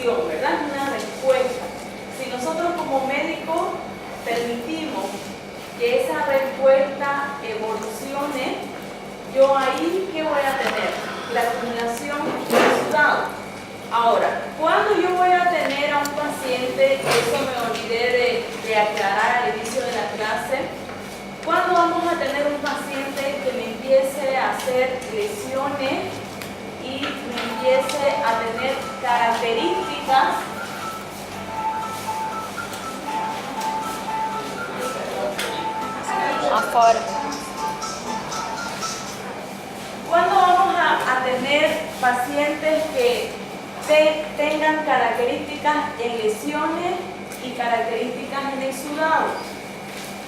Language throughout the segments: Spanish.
reacción, ¿verdad? Es una respuesta. Si nosotros como médicos permitimos que esa respuesta evolucione, yo ahí, ¿qué voy a tener? La acumulación de sudado. Ahora, cuando yo voy a tener a un paciente, eso me olvidé de aclarar al inicio de la clase, cuando vamos a tener un paciente que me empiece a hacer lesiones y me empiece a tener características afuera. ¿Cuándo vamos a tener pacientes que tengan características en lesiones y características en el sudado?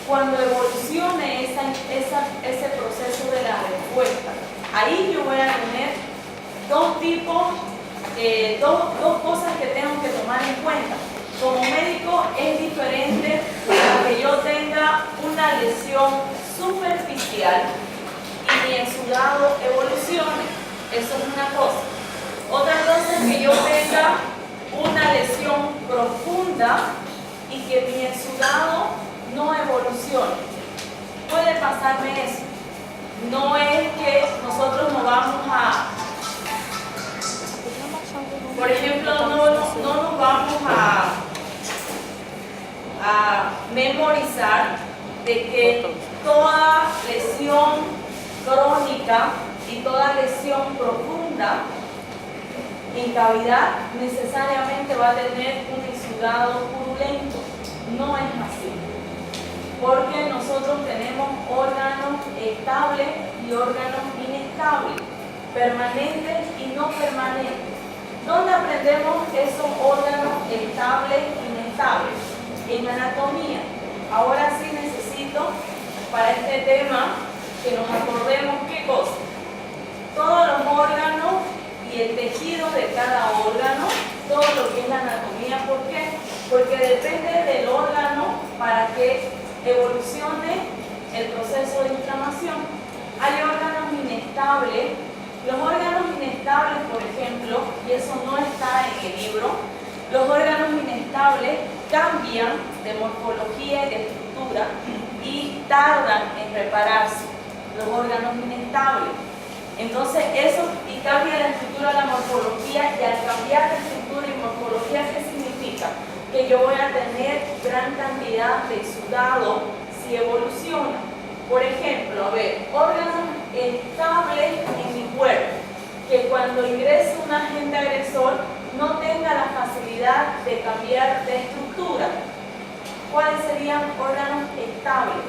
Cuando evolucione ese proceso de la respuesta. Ahí yo voy a tener dos tipos, dos cosas que tengo que tomar en cuenta. Como médico es diferente a que yo tenga una lesión superficial y mi sudado evolucione. Eso es una cosa. Otra cosa es que yo tenga una lesión profunda y que mi exudado no evolucione. Puede pasarme eso. No es que nosotros nos vamos a, por ejemplo, no nos vamos a memorizar de que toda lesión crónica y toda lesión profunda en cavidad necesariamente va a tener un exudado purulento. No es así, porque nosotros tenemos órganos estables y órganos inestables, permanentes y no permanentes. ¿Dónde aprendemos esos órganos estables e inestables? En anatomía. Ahora sí necesito, para este tema, que nos acordemos qué cosa. Todos los órganos y el tejido de cada órgano, todo lo que es la anatomía. ¿Por qué? Porque depende del órgano para que evolucione el proceso de inflamación. Hay órganos inestables. Los órganos inestables, por ejemplo, y eso no está en el libro, los órganos inestables cambian de morfología y de estructura y tardan en repararse, los órganos inestables. Entonces eso, y cambia la estructura, la morfología, y al cambiar la estructura y morfología, ¿qué significa? Que yo voy a tener gran cantidad de exudado si evoluciona. Por ejemplo, a ver, órganos estables en mi cuerpo, que cuando ingrese un agente agresor no tenga la facilidad de cambiar de estructura. ¿Cuáles serían órganos estables?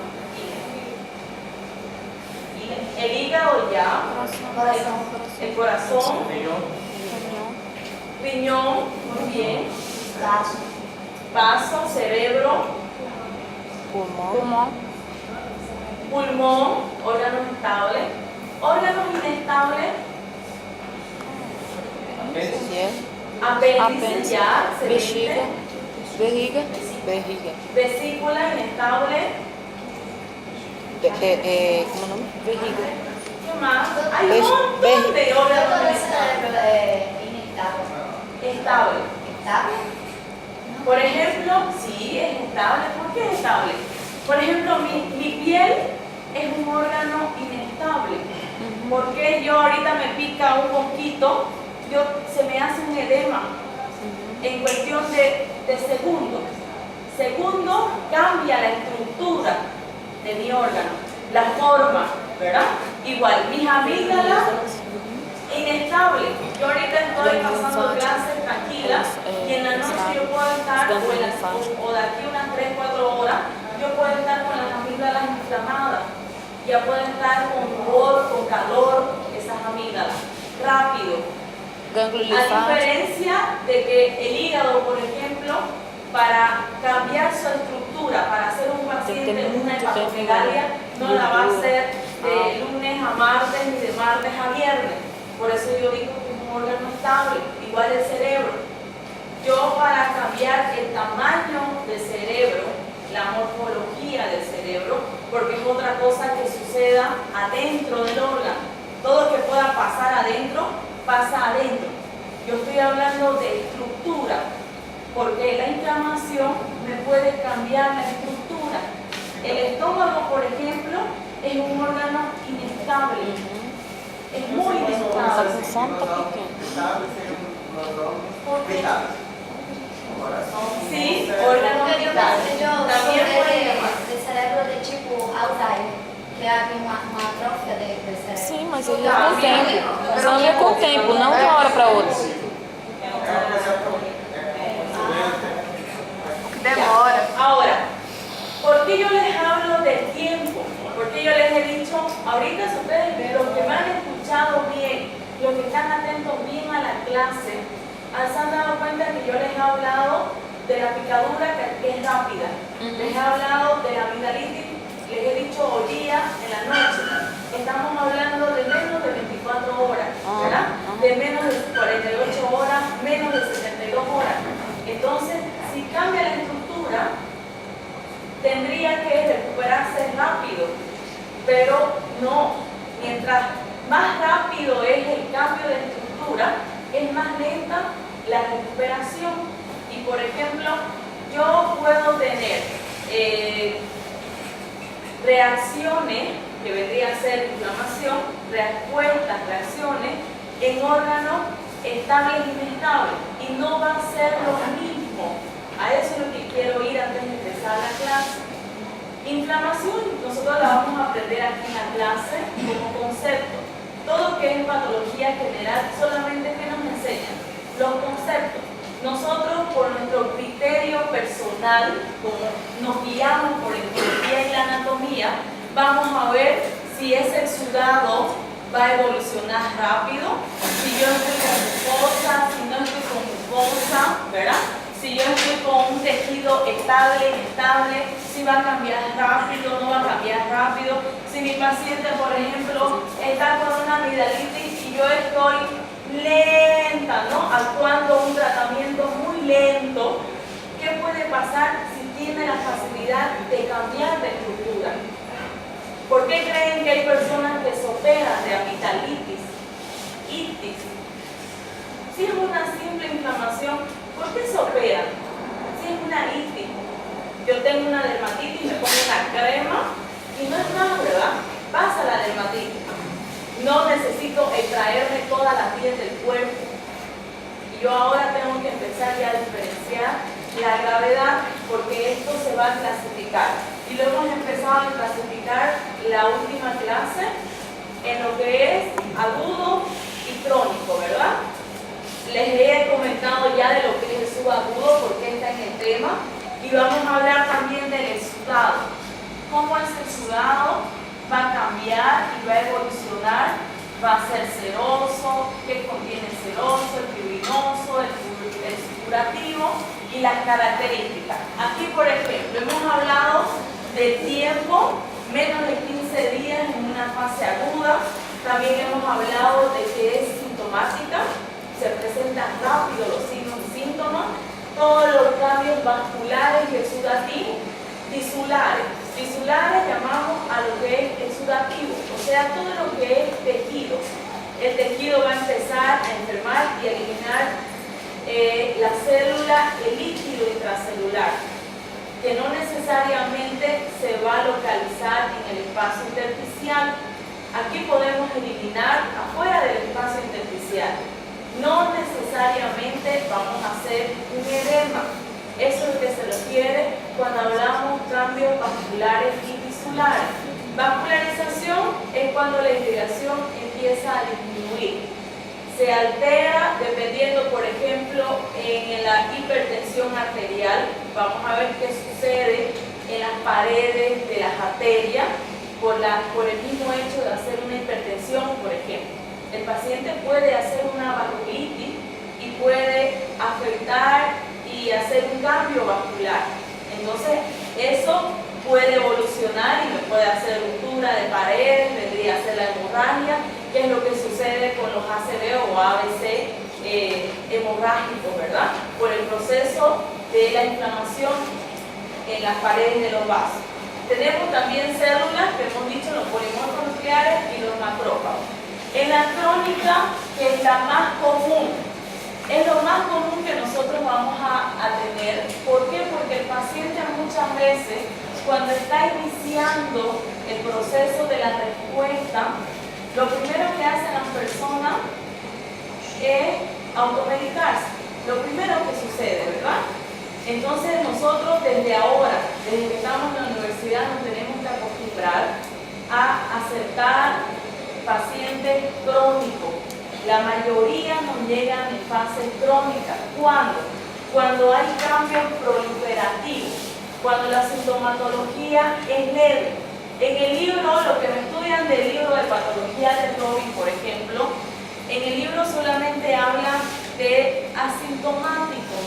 El hígado ya, el corazón, riñón, muy bien, vaso, cerebro, pulmón, órganos estables, órganos inestables, apéndice ya, bexiga, vesícula inestable. ¿cómo no? Vejiga. ¿Qué más? Hay un montón de órganos inestables. ¿Estable? Por ejemplo, sí, es estable. ¿Por qué es estable? Por ejemplo, mi piel es un órgano inestable. Porque yo ahorita me pica un mosquito, se me hace un edema en cuestión de segundos. Segundo, cambia la estructura de mi órgano, la forma, ¿verdad? Igual, mis amígdalas, inestables. Yo ahorita estoy pasando clases tranquilas y en la noche yo puedo estar, o de aquí unas 3-4 horas, yo puedo estar con las amígdalas inflamadas. Ya puedo estar con dolor, con calor, esas amígdalas, rápido. A diferencia de que el hígado, por ejemplo, para cambiar su estructura, para hacer un paciente una hepatomegalia, no la va a hacer de lunes a martes ni de martes a viernes. Por eso yo digo que es un órgano estable, igual el cerebro. Yo para cambiar el tamaño del cerebro, la morfología del cerebro, porque es otra cosa que suceda adentro del órgano. Todo lo que pueda pasar adentro, pasa adentro. yo estoy hablando de estructura, porque la inflamación me puede cambiar la estructura. El estómago, por ejemplo, es un órgano inestable, es muy inestable. Sí, órgano vital. También puede llamar. De cerebro de tipo Alzheimer, que é uma atrofia do cérebro. Sim, mas ele é com o tempo. Mas não é com o tempo, não de uma hora para outra. Demora. Ahora, ¿por qué yo les hablo del tiempo? Porque yo les he dicho, ahorita ustedes, los que me han escuchado bien, los que están atentos bien a la clase, se han dado cuenta que yo les he hablado de la picadura que es rápida. Les he hablado de la amigdalitis, les he dicho hoy día en la noche. Estamos hablando de menos de 24 horas, ¿verdad? De menos de 48 horas, menos de 72 horas. Entonces, si cambia la estructura, tendría que recuperarse rápido, pero no. Mientras más rápido es el cambio de estructura, es más lenta la recuperación. Y por ejemplo, yo puedo tener reacciones, que vendría a ser inflamación, respuestas, reacciones en órganos estables e inestables, y no va a ser lo mismo. A eso es lo que quiero ir antes de empezar la clase. Inflamación, nosotros la vamos a aprender aquí en la clase como concepto. Todo lo que es patología general, solamente que nos enseñan los conceptos. Nosotros, por nuestro criterio personal, como nos guiamos por la etiología y la anatomía, vamos a ver si ese exudado va a evolucionar rápido, si yo estoy con mucosa, si no estoy con mucosa, ¿verdad? Si yo estoy con un tejido estable, inestable, si va a cambiar rápido, no va a cambiar rápido. Si mi paciente, por ejemplo, está con una amigdalitis y yo estoy lenta, ¿no? Actuando un tratamiento muy lento, ¿qué puede pasar si tiene la facilidad de cambiar de estructura? ¿Por qué creen que hay personas que se operan de amigdalitis, itis? Si es una simple inflamación, ¿por qué se operan? Si es una itis, yo tengo una dermatitis, me pongo una crema y no es más, ¿verdad? Pasa la dermatitis. No necesito extraerme toda la piel del cuerpo. Y yo ahora tengo que empezar ya a diferenciar la gravedad, porque esto se va a clasificar. Y lo hemos empezado a clasificar la última clase en lo que es agudo y crónico, ¿verdad? Les he comentado ya de lo que es el subagudo, porque está en el tema. Y vamos a hablar también del exudado. ¿Cómo es el exudado? Va a cambiar y va a evolucionar, va a ser seroso, qué contiene el seroso, el fibrinoso, el supurativo y las características. Aquí, por ejemplo, hemos hablado del tiempo, menos de 15 días en una fase aguda. También hemos hablado de que es sintomática, se presentan rápido los signos y síntomas, todos los cambios vasculares y exudativos, tisulares. Tisulares llamamos a lo que es exudativo, o sea, todo lo que es tejido. El tejido va a empezar a enfermar y a eliminar la célula, el líquido intracelular, que no necesariamente se va a localizar en el espacio intersticial. Aquí podemos eliminar afuera del espacio intersticial. No necesariamente vamos a hacer un edema. Eso es lo que se refiere cuando hablamos cambios vasculares y tisulares. Vascularización es cuando la irrigación empieza a disminuir. Se altera dependiendo, por ejemplo, en la hipertensión arterial. Vamos a ver qué sucede en las paredes de las arterias por el mismo hecho de hacer una hipertensión, por ejemplo. El paciente puede hacer una vasculitis y puede afectar y hacer un cambio vascular. Entonces, eso puede evolucionar y me puede hacer ruptura de paredes, vendría a ser la hemorragia, que es lo que sucede con los ACV o ABC hemorrágicos, ¿verdad? Por el proceso de la inflamación en las paredes de los vasos. Tenemos también células que hemos dicho, los polimorfos nucleares y los macrófagos. En la crónica, que es la más común, Es lo más común que nosotros vamos a tener. ¿Por qué? Porque el paciente muchas veces, cuando está iniciando el proceso de la respuesta, lo primero que hacen las personas es automedicarse. Lo primero que sucede, ¿verdad? Entonces nosotros desde ahora, desde que estamos en la universidad, nos tenemos que acostumbrar a aceptar pacientes crónicos. La mayoría nos llegan en fase crónica. ¿Cuándo? Cuando hay cambios proliferativos, cuando la sintomatología es leve. En el libro, lo que me estudian del libro de patología de Robin, por ejemplo, en el libro solamente habla de asintomáticos,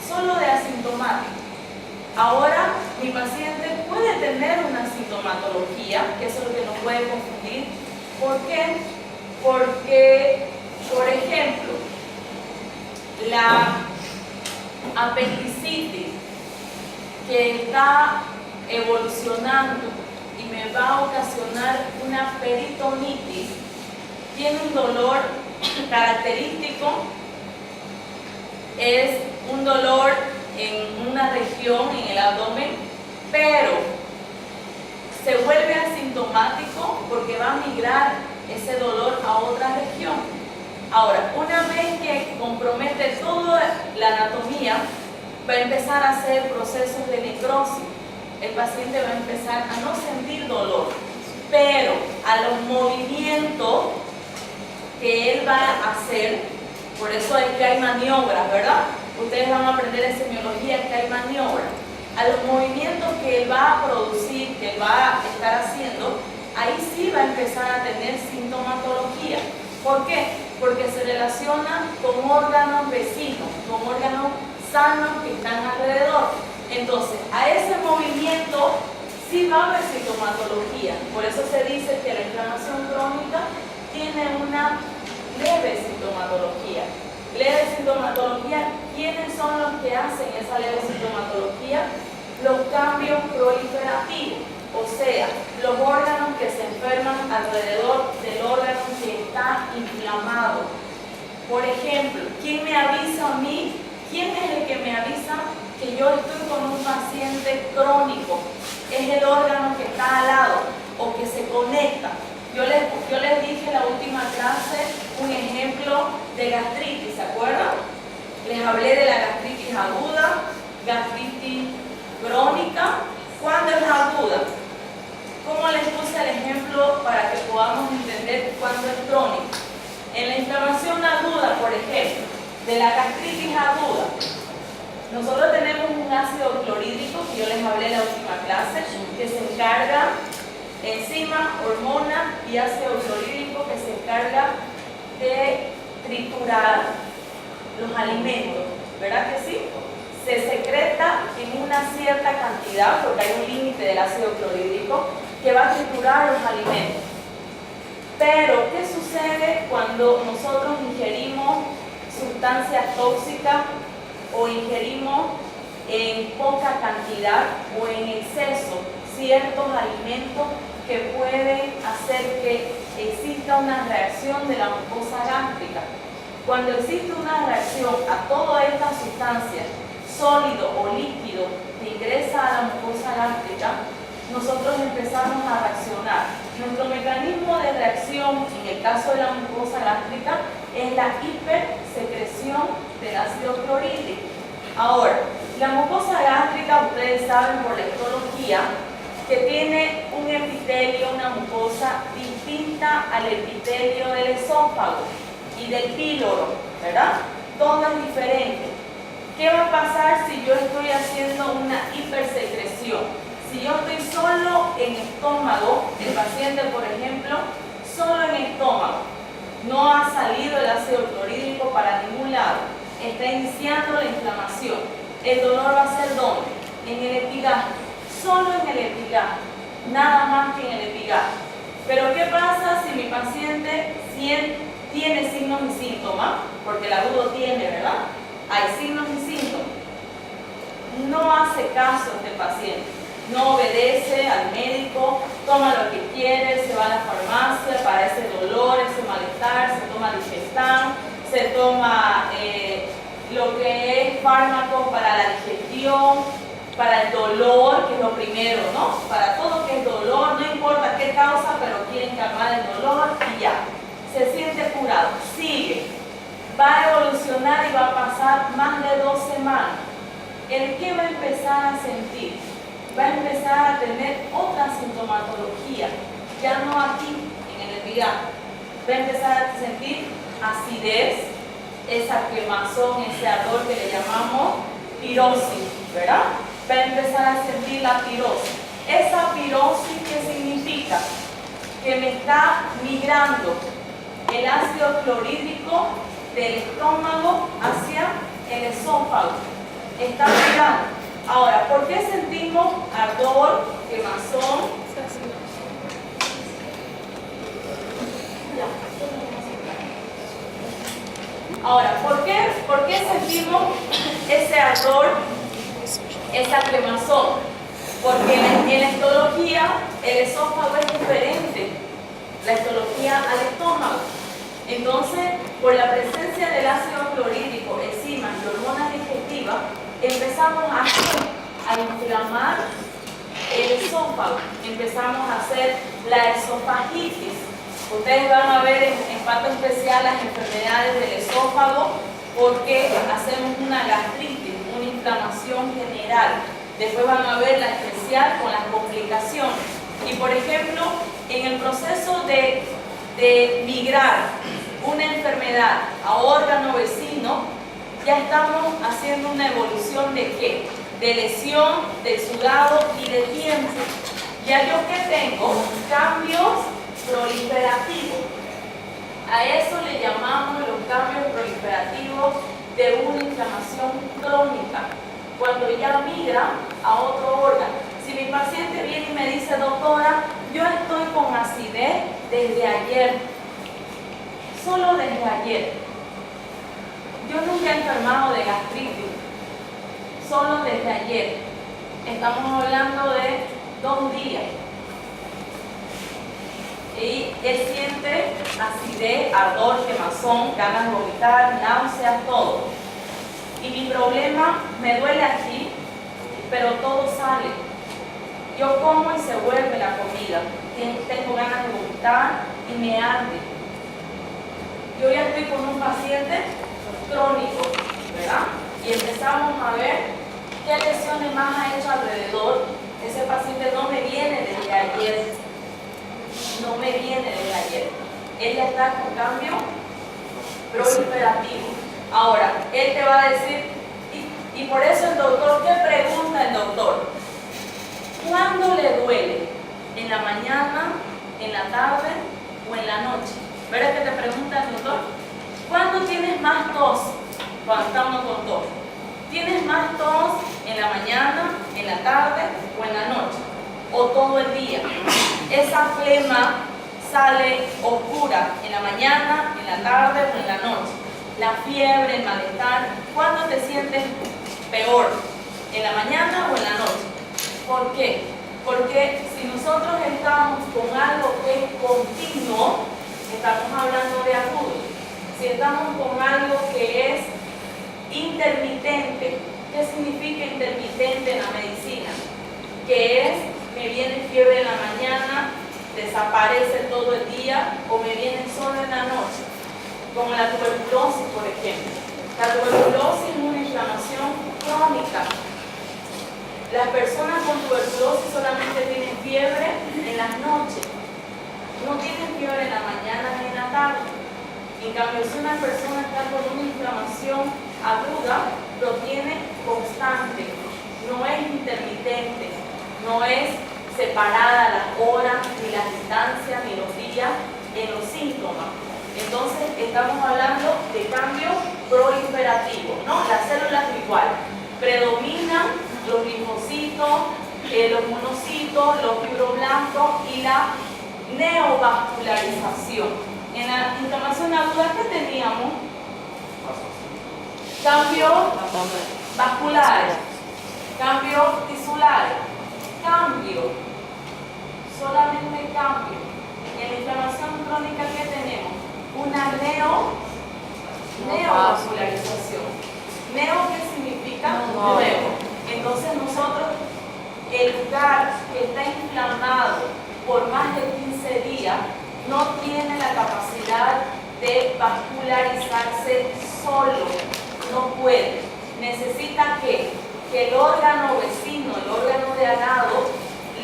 solo de asintomáticos. Ahora, mi paciente puede tener una sintomatología, que eso es lo que nos puede confundir. ¿Por qué? Porque, por ejemplo, la apendicitis que está evolucionando y me va a ocasionar una peritonitis, tiene un dolor característico, es un dolor en una región, en el abdomen, pero se vuelve asintomático porque va a migrar ese dolor a otra región. Ahora, una vez que compromete toda la anatomía, va a empezar a hacer procesos de necrosis. El paciente va a empezar a no sentir dolor, pero a los movimientos que él va a hacer, por eso es que hay maniobras, ¿verdad? Ustedes van a aprender en semiología que hay maniobras. A los movimientos que él va a producir, que él va a estar haciendo, ahí sí va a empezar a tener sintomatología. ¿Por qué? Porque se relaciona con órganos vecinos, con órganos sanos que están alrededor. Entonces, a ese movimiento sí va a haber sintomatología. Por eso se dice que la inflamación crónica tiene una leve sintomatología. Leve sintomatología, ¿quiénes son los que hacen esa leve sintomatología? Los cambios proliferativos, o sea, los órganos que se enferman alrededor del órgano que está inflamado. Por ejemplo, ¿quién me avisa a mí? ¿Quién es el que me avisa que yo estoy con un paciente crónico? Es el órgano que está al lado o que se conecta. Yo les dije en la última clase un ejemplo de gastritis, ¿se acuerdan? Les hablé de la gastritis aguda, gastritis crónica. ¿Cuándo es aguda? ¿Cómo les puse el ejemplo para que podamos entender cuándo es crónica? En la inflamación aguda, por ejemplo, de la gastritis aguda, nosotros tenemos un ácido clorhídrico que yo les hablé en la última clase, que se encarga, enzima, hormona y ácido clorhídrico que se encarga de triturar los alimentos, ¿verdad que sí? Se secreta en una cierta cantidad, porque hay un límite del ácido clorhídrico, que va a triturar los alimentos. Pero, ¿qué sucede cuando nosotros ingerimos sustancias tóxicas o ingerimos en poca cantidad o en exceso ciertos alimentos que pueden hacer que exista una reacción de la mucosa gástrica? Cuando existe una reacción a todas estas sustancias, sólido o líquido, que ingresa a la mucosa gástrica, nosotros empezamos a reaccionar. Nuestro mecanismo de reacción, en el caso de la mucosa gástrica, es la hipersecreción del ácido clorhídrico. Ahora, la mucosa gástrica, ustedes saben por la histología, que tiene un epitelio, una mucosa distinta al epitelio del esófago y del píloro, ¿verdad? Todo es diferente. ¿Qué va a pasar si yo estoy haciendo una hipersecreción? Si yo estoy solo en estómago, el paciente, por ejemplo, solo en estómago, no ha salido el ácido clorhídrico para ningún lado, está iniciando la inflamación. El dolor va a ser ¿dónde? En el epigastrio, solo en el epigastrio, nada más que en el epigastrio. Pero ¿qué pasa si mi paciente tiene signos y síntomas? Porque el agudo tiene, ¿verdad? Hay signos y síntomas. No hace caso a este paciente, no obedece al médico, toma lo que quiere, se va a la farmacia para ese dolor, ese malestar, se toma Digestán, se toma lo que es fármacos para la digestión, para el dolor, que es lo primero, ¿no? Para todo que es dolor, no importa qué causa, pero quieren calmar el dolor y ya. Se siente curado, sigue. Va a evolucionar y va a pasar más de 2 semanas. ¿El qué va a empezar a sentir? Va a empezar a tener otra sintomatología, ya no aquí, en el epigato. Va a empezar a sentir acidez, esa quemazón, ese ardor que le llamamos pirosis, ¿verdad? Va a empezar a sentir la pirosis. Esa pirosis, ¿qué significa? Que me está migrando el ácido clorhídrico del estómago hacia el esófago. Está migrando. Ahora, ¿por qué sentimos ardor, quemazón? Ahora, ¿por qué sentimos ese ardor, esa quemazón? Porque en la histología el esófago es diferente, la histología al estómago. Entonces, por la presencia del ácido clorhídrico, enzimas y hormonas digestivas, empezamos a inflamar el esófago, empezamos a hacer la esofagitis. Ustedes van a ver en parto especial las enfermedades del esófago porque hacemos una gastritis, una inflamación general. Después van a ver la especial con las complicaciones. Y por ejemplo, en el proceso de migrar una enfermedad a órgano vecino, ya estamos haciendo una evolución de ¿qué? De lesión, de sudado y de tiempo. Ya yo que tengo cambios proliferativos. A eso le llamamos los cambios proliferativos de una inflamación crónica, cuando ya migra a otro órgano. Si mi paciente viene y me dice, doctora, yo estoy con acidez desde ayer, solo desde ayer. Yo nunca he enfermado de gastritis, solo desde ayer. Estamos hablando de 2 días. Y él siente acidez, ardor, quemazón, ganas de vomitar, náuseas, todo. Y mi problema, me duele aquí, pero todo sale. Yo como y se vuelve la comida. Tengo ganas de vomitar y me arde. Yo ya estoy con un paciente crónico, ¿verdad? Y empezamos a ver qué lesiones más ha hecho alrededor. Ese paciente no me viene desde ayer. No me viene desde ayer. Él ya está con cambio proliferativo. Ahora, él te va a decir, y por eso el doctor, ¿qué pregunta el doctor? ¿Cuándo le duele? ¿En la mañana, en la tarde o en la noche? ¿Verdad que te pregunta el doctor? ¿Cuándo tienes más tos? Cuando estamos con tos. ¿Tienes más tos en la mañana, en la tarde o en la noche? ¿O todo el día? Esa flema sale oscura en la mañana, en la tarde o en la noche. La fiebre, el malestar, ¿cuándo te sientes peor? ¿En la mañana o en la noche? ¿Por qué? Porque si nosotros estamos con algo que es continuo, estamos hablando de agudo. Si estamos con algo que es intermitente, ¿qué significa intermitente en la medicina? Que es, me viene fiebre en la mañana, desaparece todo el día o me viene solo en la noche, como la tuberculosis, por ejemplo. La tuberculosis es una inflamación crónica. Las personas con tuberculosis solamente tienen fiebre en las noches, no tienen fiebre en la mañana ni en la tarde. En cambio, si una persona está con una inflamación aguda, lo tiene constante, no es intermitente, no es separada las horas, ni las distancias, ni los días en los síntomas. Entonces, estamos hablando de cambios proliferativos, ¿no? Las células igual predominan los linfocitos, los monocitos, los fibroblastos y la neovascularización. En la inflamación aguda, ¿qué teníamos? Cambios vasculares, cambios tisulares, cambio, solamente cambio. En la inflamación crónica, ¿qué tenemos? Una Neovascularización. Neo, ¿qué significa? Nuevo. Entonces nosotros, el lugar que está inflamado por más de 15 días no tiene la capacidad de vascularizarse solo, no puede. Necesita que el órgano vecino, el órgano de al lado,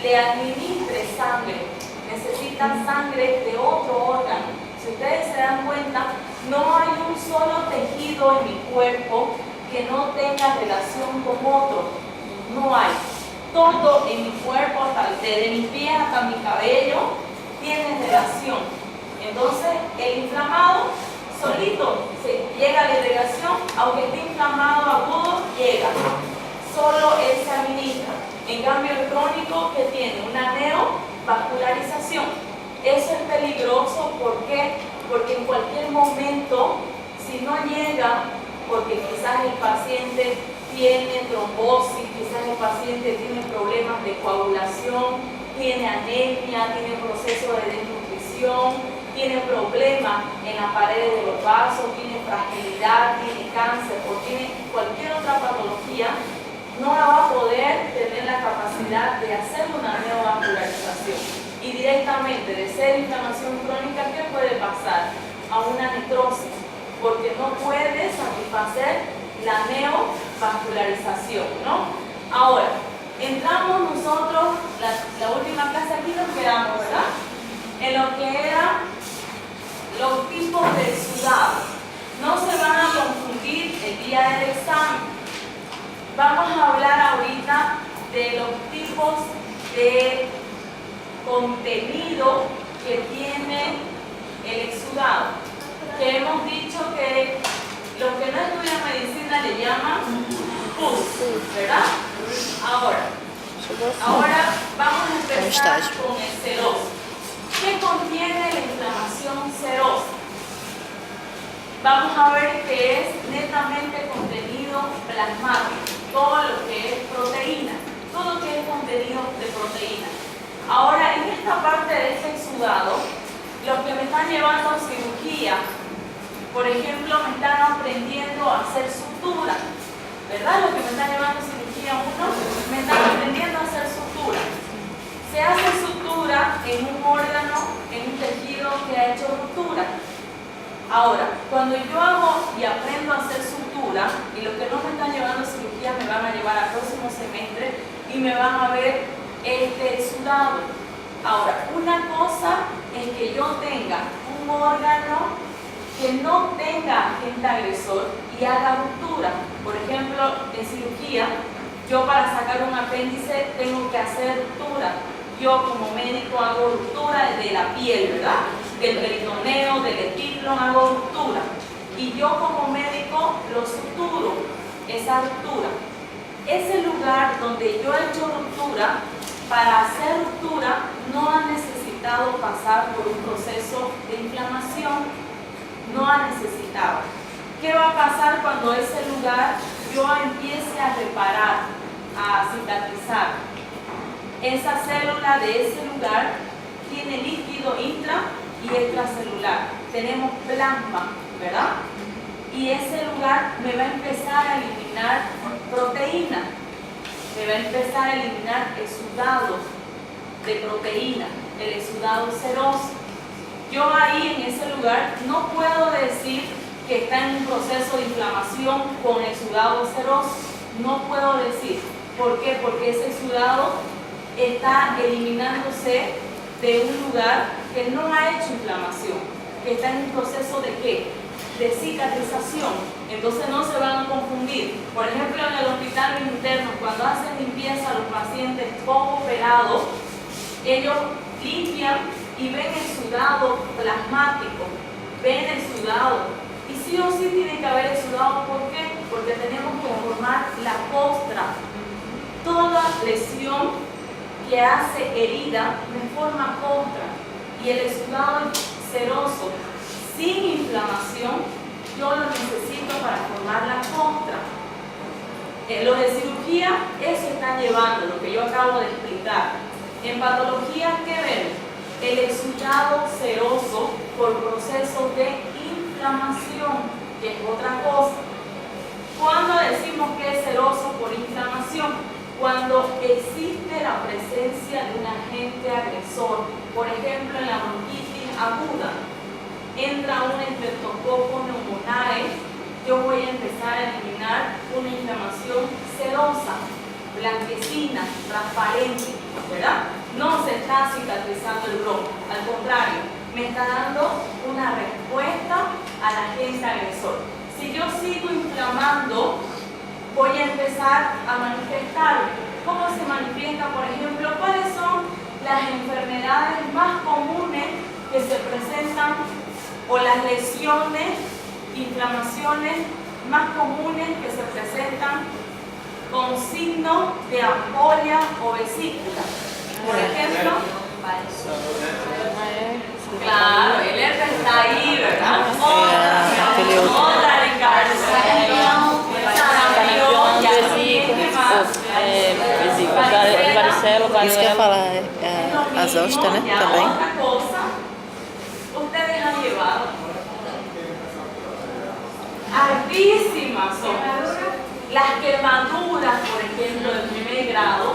le administre sangre. Necesita sangre de otro órgano. Si ustedes se dan cuenta, no hay un solo tejido en mi cuerpo que no tenga relación con otro. No hay. Todo en mi cuerpo, desde mis pies hasta mi cabello, tiene relación. Entonces, el inflamado solito se llega a la irrigación, aunque esté inflamado agudo, llega. Solo él se administra. En cambio, el crónico, que tiene una neovascularización. Eso es peligroso. ¿Por qué? Porque en cualquier momento, si no llega, porque quizás el paciente tiene trombosis, quizás el paciente tiene problemas de coagulación, tiene anemia, tiene proceso de desnutrición, tiene problemas en las paredes de los vasos, tiene fragilidad, tiene cáncer o tiene cualquier otra patología, no va a poder tener la capacidad de hacer una neovascularización. Y directamente de ser inflamación crónica, ¿qué puede pasar? A una necrosis, porque no puede satisfacer la neovascularización, ¿no? Ahora, entramos nosotros, la última clase aquí nos quedamos, ¿verdad? En lo que eran los tipos de exudado. No se van a confundir el día del examen. Vamos a hablar ahorita de los tipos de contenido que tiene el exudado, que hemos dicho que los que no estudian medicina le llaman pus, ¿verdad? Ahora vamos a empezar con el seroso. ¿Qué contiene la inflamación serosa? Vamos a ver que es netamente contenido plasmático, todo lo que es proteína, todo lo que es contenido de proteína. Ahora, en esta parte de este exudado, los que me están llevando a cirugía, por ejemplo, me están aprendiendo a hacer sutura, ¿verdad? Los que me están llevando a cirugía 1, me están aprendiendo a hacer sutura. Se hace sutura en un órgano, en un tejido que ha hecho ruptura. Ahora, cuando yo hago y aprendo a hacer sutura, y los que no me están llevando a cirugía me van a llevar al próximo semestre y me van a ver este exudado. Ahora, una cosa es que yo tenga un órgano que no tenga agente agresor y haga ruptura. Por ejemplo, en cirugía, yo para sacar un apéndice tengo que hacer ruptura. Yo como médico hago ruptura de la piel, ¿verdad? Del peritoneo, del epíclon, hago ruptura. Y yo como médico lo suturo, esa ruptura. Ese lugar donde yo he hecho ruptura, para hacer ruptura no ha necesitado pasar por un proceso de inflamación, no ha necesitado. ¿Qué va a pasar cuando ese lugar yo empiece a reparar, a cicatrizar? Esa célula de ese lugar tiene líquido intra y extracelular. Tenemos plasma, ¿verdad? Y ese lugar me va a empezar a eliminar proteína. Me va a empezar a eliminar exudado de proteína, el exudado seroso. Yo ahí en ese lugar no puedo decir que está en un proceso de inflamación con exudado seroso. No puedo decir. ¿Por qué? Porque ese exudado está eliminándose de un lugar que no ha hecho inflamación, que está en un proceso de ¿qué? De cicatrización. Entonces no se van a confundir. Por ejemplo, en el hospital interno, cuando hacen limpieza a los pacientes poco operados, ellos limpian y ven el exudado plasmático, ven el exudado. Y sí o sí tiene que haber exudado. ¿Por qué? Porque tenemos que formar la costra. Toda lesión que hace herida me forma costra. Y el exudado seroso sin inflamación, yo lo necesito para formar la costra. Los de cirugía, eso están llevando, lo que yo acabo de explicar. En patología, ¿qué ven? El exudado seroso por procesos de inflamación. que es otra cosa. Cuando decimos que es seroso por inflamación, cuando existe la presencia de un agente agresor, por ejemplo en la bronquitis aguda, entra un Streptococcus pneumoniae, yo voy a empezar a eliminar una inflamación serosa, blanquecina, transparente, ¿verdad? No se está cicatrizando el bronco, al contrario, me está dando una respuesta al agente agresor. Si yo sigo inflamando, voy a empezar a manifestar. ¿Cómo se manifiesta, por ejemplo? ¿Cuáles son las enfermedades más comunes que se presentan o las lesiones, inflamaciones más comunes que se presentan con signos de ampolla o vesícula? Por ejemplo, claro, el herpes está ahí, ¿verdad? Otra encarnación, sarampión, varicela, Isso que eu ia varíola. falar, a zoster, né? Também. Otra cosa, ustedes han llevado hartísimas son las quemaduras, por ejemplo, de primer grado.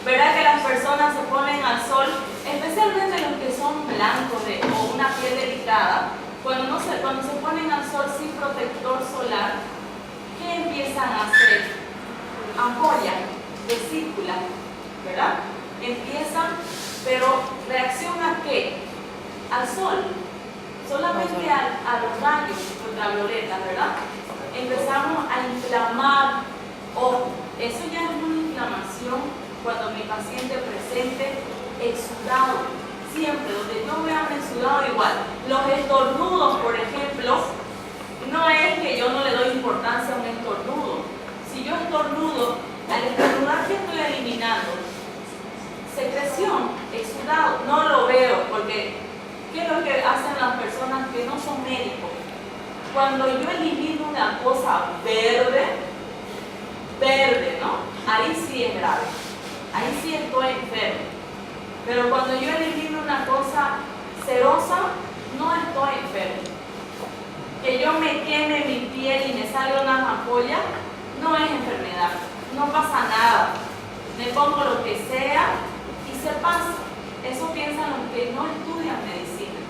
¿Verdad que las personas se ponen al sol, especialmente los que son blancos o una piel delicada, cuando se ponen al sol sin protector solar, ¿qué empiezan a hacer? Ampolla, vesícula, ¿verdad? Empiezan, pero ¿reacción a qué? Al sol, solamente a los rayos ultravioletas, ¿verdad? Empezamos a inflamar, eso ya es una inflamación. Cuando mi paciente presente exudado, siempre, donde yo vea un exudado igual. Los estornudos, por ejemplo, no es que yo no le doy importancia a un estornudo. Si yo estornudo, al estornudar, ¿qué estoy eliminando? Secreción, exudado, no lo veo, porque ¿qué es lo que hacen las personas que no son médicos? Cuando yo elimino una cosa verde, ¿no? Ahí sí es grave. Ahí sí estoy enfermo. Pero cuando yo elimino una cosa serosa, no estoy enfermo. Que yo me queme mi piel y me salga una ampolla, no es enfermedad. No pasa nada. Me pongo lo que sea y se pasa. Eso piensan los que no estudian medicina.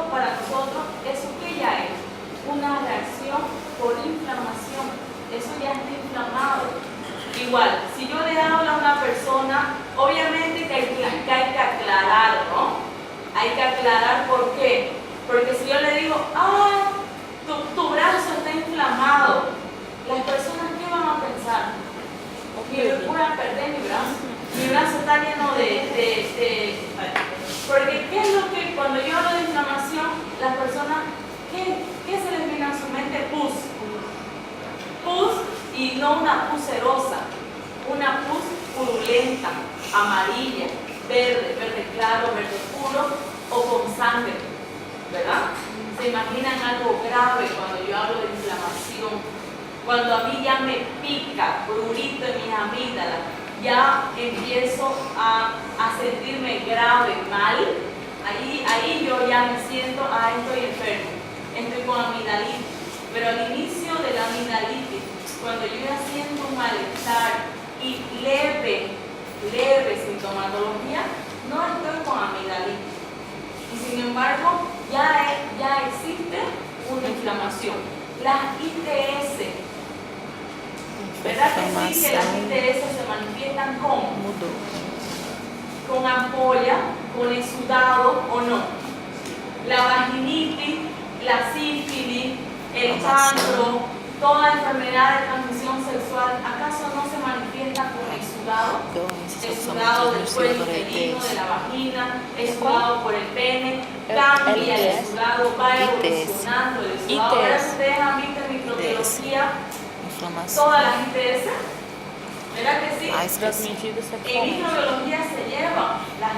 Para nosotros, ¿eso qué ya es? Una reacción por inflamación. Eso ya está inflamado. Igual, si yo le hablo a una persona, obviamente que hay que aclarar, ¿no? Hay que aclarar por qué. Porque si yo le digo, tu brazo está inflamado, las personas, ¿qué van a pensar? Voy a perder mi brazo. Mi brazo está lleno porque ¿qué es lo que cuando yo hablo de inflamación, las personas, ¿qué se les viene a su mente? Pus. Y no una pus serosa, una pus purulenta, amarilla, verde claro, verde puro o con sangre, ¿verdad? ¿Se imaginan algo grave cuando yo hablo de inflamación? Cuando a mí ya me pica, prurito en mis amígdalas, ya empiezo a sentirme grave, mal, ahí yo ya me siento, estoy enfermo, estoy con amigdalitis. Pero al inicio de la amigdalitis, cuando yo ya siento un malestar y leve sintomatología, no estoy con amigdalitis. Y sin embargo, ya existe una inflamación. Las ITS, ¿verdad que sí que las ITS se manifiestan con ampolla, con exudado o no? La vaginitis, la sífilis, el cancro, toda enfermedad de transmisión sexual, ¿acaso no se manifiesta con exudado? Exudado del cuello uterino, de la vagina, exudado por el pene, cambia el exudado, va evolucionando el exudado. Ahora ustedes han visto en microbiología todas las ITS, ¿verdad que sí? Transmitido En sexualmente. microbiología se lleva las